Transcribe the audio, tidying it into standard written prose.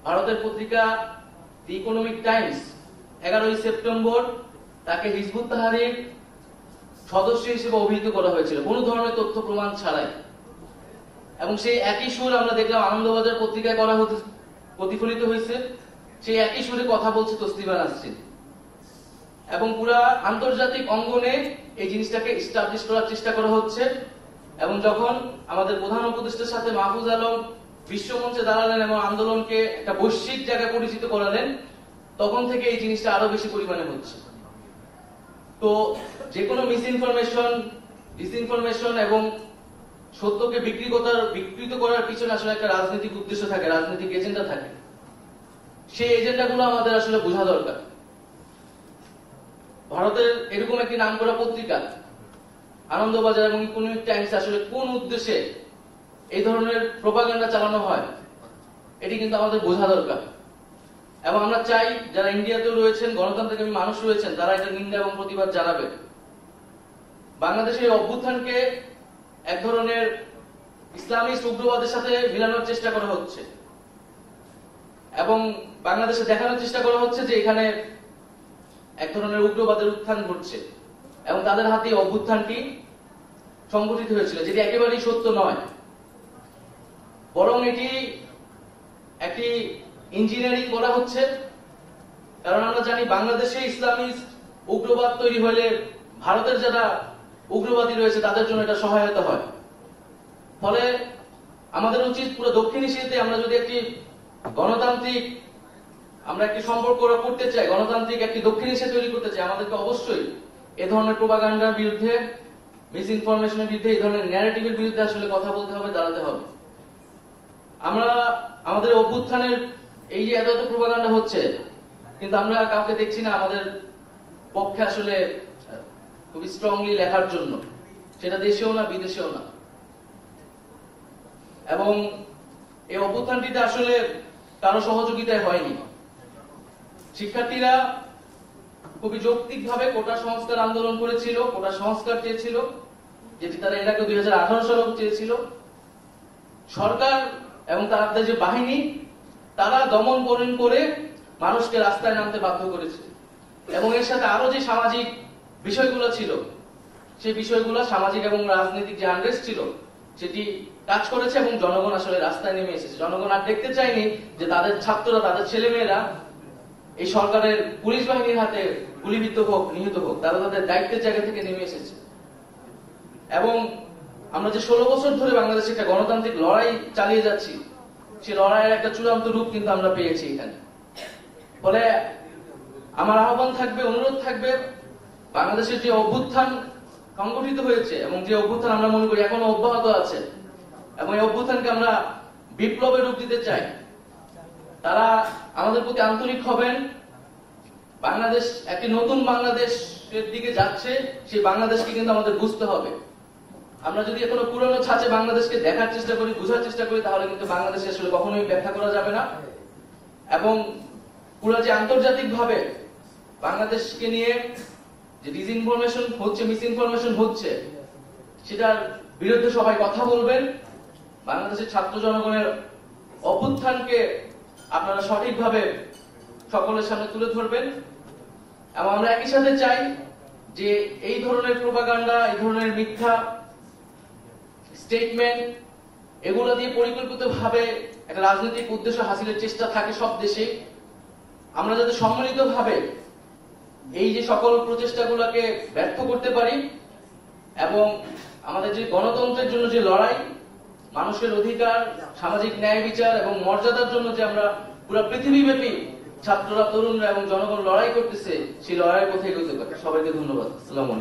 ভারতের পত্রিকা দি economic Times 11ই September তাকে হিজবুত তাহরীর সদস্য হিসেবে অভিহিত করা হয়েছিল কোনো ধরনের তথ্য প্রমাণ ছাড়াই। এবং সেই একই সুর আমরা দেখলাম আনন্দবাজার পত্রিকায় করা হতে প্রতিফলিত হয়েছে। সেই একই সুরে কথা বলছে তসলিমা নাসরিন এবং পুরা আন্তর্জাতিক অঙ্গনে এই জিনিসটাকে এস্টাবলিশ করার চেষ্টা করা হচ্ছে। এবং যখন আমাদের প্রধান উপদেষ্টার সাথে মাহফুজ আলম বিশ্বমঞ্চে দাঁড়ালেন এবং আন্দোলনকে একটা বৈশ্বিক জায়গায় পরিচিত করালেন, তখন থেকে এই জিনিসটা আরো বেশি পরিমাণে হচ্ছে। তো যে কোনো মিসইনফরমেশন, ডিসইনফরমেশন এবং সত্যকে বিকৃত করার পিছনে আসলে একটা রাজনৈতিক উদ্দেশ্য থাকে, রাজনৈতিক এজেন্ডা থাকে। সেই এজেন্ডাগুলো আমাদের আসলে বোঝা দরকার। ভারতের এরকম একটি নামকরা পত্রিকা আনন্দবাজার এবং ইকোনমিক টাইমস আসলে কোন উদ্দেশ্যে এই ধরনের প্রোপাগান্ডা চালানো হয় এটি কিন্তু আমাদের বোঝা দরকার। এবং আমরা চাই যারা ইন্ডিয়াতেও রয়েছেন, গণতান্ত্রিক মানুষ রয়েছেন, তারা এটা নিন্দা এবং প্রতিবাদ জানাবে। বাংলাদেশের অভ্যুত্থানকে এক ধরনের ইসলামিস্ট উগ্রবাদের সাথে মিলানোর চেষ্টা করা হচ্ছে এবং বাংলাদেশে দেখানোর চেষ্টা করা হচ্ছে যে এখানে এক ধরনের উগ্রবাদের উত্থান ঘটছে এবং তাদের হাতে অভ্যুত্থানটি সংগঠিত হয়েছিল, যেটি একেবারেই সত্য নয়। বরং এটি একটি ইঞ্জিনিয়ারিং করা হচ্ছে। কারণ আমরা জানি বাংলাদেশে ইসলামিস্ট উগ্রবাদ তৈরি হলে ভারতের যারা উগ্রবাদী রয়েছে তাদের জন্য এটা সহায়তা হয়। ফলে আমাদের উচিত পুরো দক্ষিণ এশিয়াতে আমরা যদি একটি গণতান্ত্রিক একটি সম্পর্ক করতে চাই, গণতান্ত্রিক একটি দক্ষিণ এশিয়া তৈরি করতে চাই, আমাদেরকে অবশ্যই এ ধরনের প্রোপাগান্ডার বিরুদ্ধে, মিস ইনফরমেশনের বিরুদ্ধে, এই ধরনের ন্যারেটিভের বিরুদ্ধে আসলে কথা বলতে হবে, দাঁড়াতে হবে। আমরা আমাদের অভ্যুত্থানের এই যে এত প্রোপাগান্ডা হচ্ছে, কিন্তু আমরা কাউকে দেখছি না আমাদের পক্ষে আসলে খুবই স্ট্রংলি লেখার জন্য, সেটা দেশেও না বিদেশেও না। এবং এই অভ্যুত্থানটিতে আসলে কারো সহযোগিতায় হয়নি। শিক্ষার্থীরা খুবই যৌক্তিকভাবে কোটা সংস্কার আন্দোলন করেছিল, কোটা সংস্কার চেয়েছিল, যেটি তারা এর আগে 2018 সালে চেয়েছিল। সরকার এবং তাদের যে বাহিনী, তারা দমন করে মানুষকে রাস্তায় নামতে বাধ্য করেছে। এবং এর সাথে আরো যে সামাজিক বিষয়গুলো ছিল, সেই বিষয়গুলো সামাজিক এবং রাজনৈতিক যে আনরেস্ট ছিল সেটি কাজ করেছে এবং জনগণ আসলে রাস্তায় নেমে এসেছে। জনগণ আর দেখতে চায়নি যে তাদের ছাত্ররা, তাদের ছেলেমেয়েরা এই সরকারের পুলিশ বাহিনীর হাতে গুলিবিদ্ধ হোক, নিহত হোক। তারা তাদের দায়িত্বের জায়গা থেকে নেমে এসেছে। এবং আমরা যে 16 বছর ধরে বাংলাদেশে একটা গণতান্ত্রিক লড়াই চালিয়ে যাচ্ছি, সেই লড়াইয়ের একটা চূড়ান্ত রূপ কিন্তু আমরা পেয়েছি এখানে। ফলে আমার আহ্বান থাকবে, অনুরোধ থাকবে, বাংলাদেশের যে অভ্যুত্থান সংগঠিত হয়েছে এবং যে অভ্যুত্থান আমরা মনে করি এখনো অব্যাহত আছে, এবং এই অভ্যুত্থানকে আমরা বিপ্লবের রূপ দিতে চাই, তারা আমাদের প্রতি আন্তরিক হবেন। বাংলাদেশ একটি নতুন বাংলাদেশের দিকে যাচ্ছে, সেই বাংলাদেশকে কিন্তু আমাদের বুঝতে হবে। আমরা যদি এখনো পুরনো ছাঁচে বাংলাদেশকে দেখার চেষ্টা করি, বোঝার চেষ্টা করি, তাহলে কিন্তু বাংলাদেশে আসলে কখনোই ব্যাখ্যা করা যাবে না। এবং পুরো যে আন্তর্জাতিক ভাবে বাংলাদেশকে নিয়ে যে ডিসইনফরমেশন হচ্ছে, মিস ইনফরমেশন হচ্ছে, সেটার বিরুদ্ধে সবাই কথা বলবেন। বাংলাদেশের ছাত্র জনগণের অভ্যুত্থানকে আপনারা সঠিকভাবে সকলের সামনে তুলে ধরবেন। এবং আমরা একই সাথে চাই যে এই ধরনের প্রোপাগান্ডা, এই ধরনের মিথ্যা স্টেটমেন্ট, এগুলো দিয়ে পরিকল্পিতভাবে একটা রাজনৈতিক উদ্দেশ্য হাসিলের চেষ্টা থাকে সব দেশে। আমরা যাতে সম্মিলিতভাবে এই যে সকল প্রচেষ্টাগুলোকে ব্যর্থ করতে পারি এবং আমাদের যে গণতন্ত্রের জন্য যে লড়াই, মানুষের অধিকার, সামাজিক ন্যায় বিচার এবং মর্যাদার জন্য যে আমরা পুরো পৃথিবীব্যাপী ছাত্ররা, তরুণরা এবং জনগণ লড়াই করতেছে, সেই লড়াইয়ের পথে এগোতে পারি। সবাইকে ধন্যবাদ। আসসালামু আলাইকুম।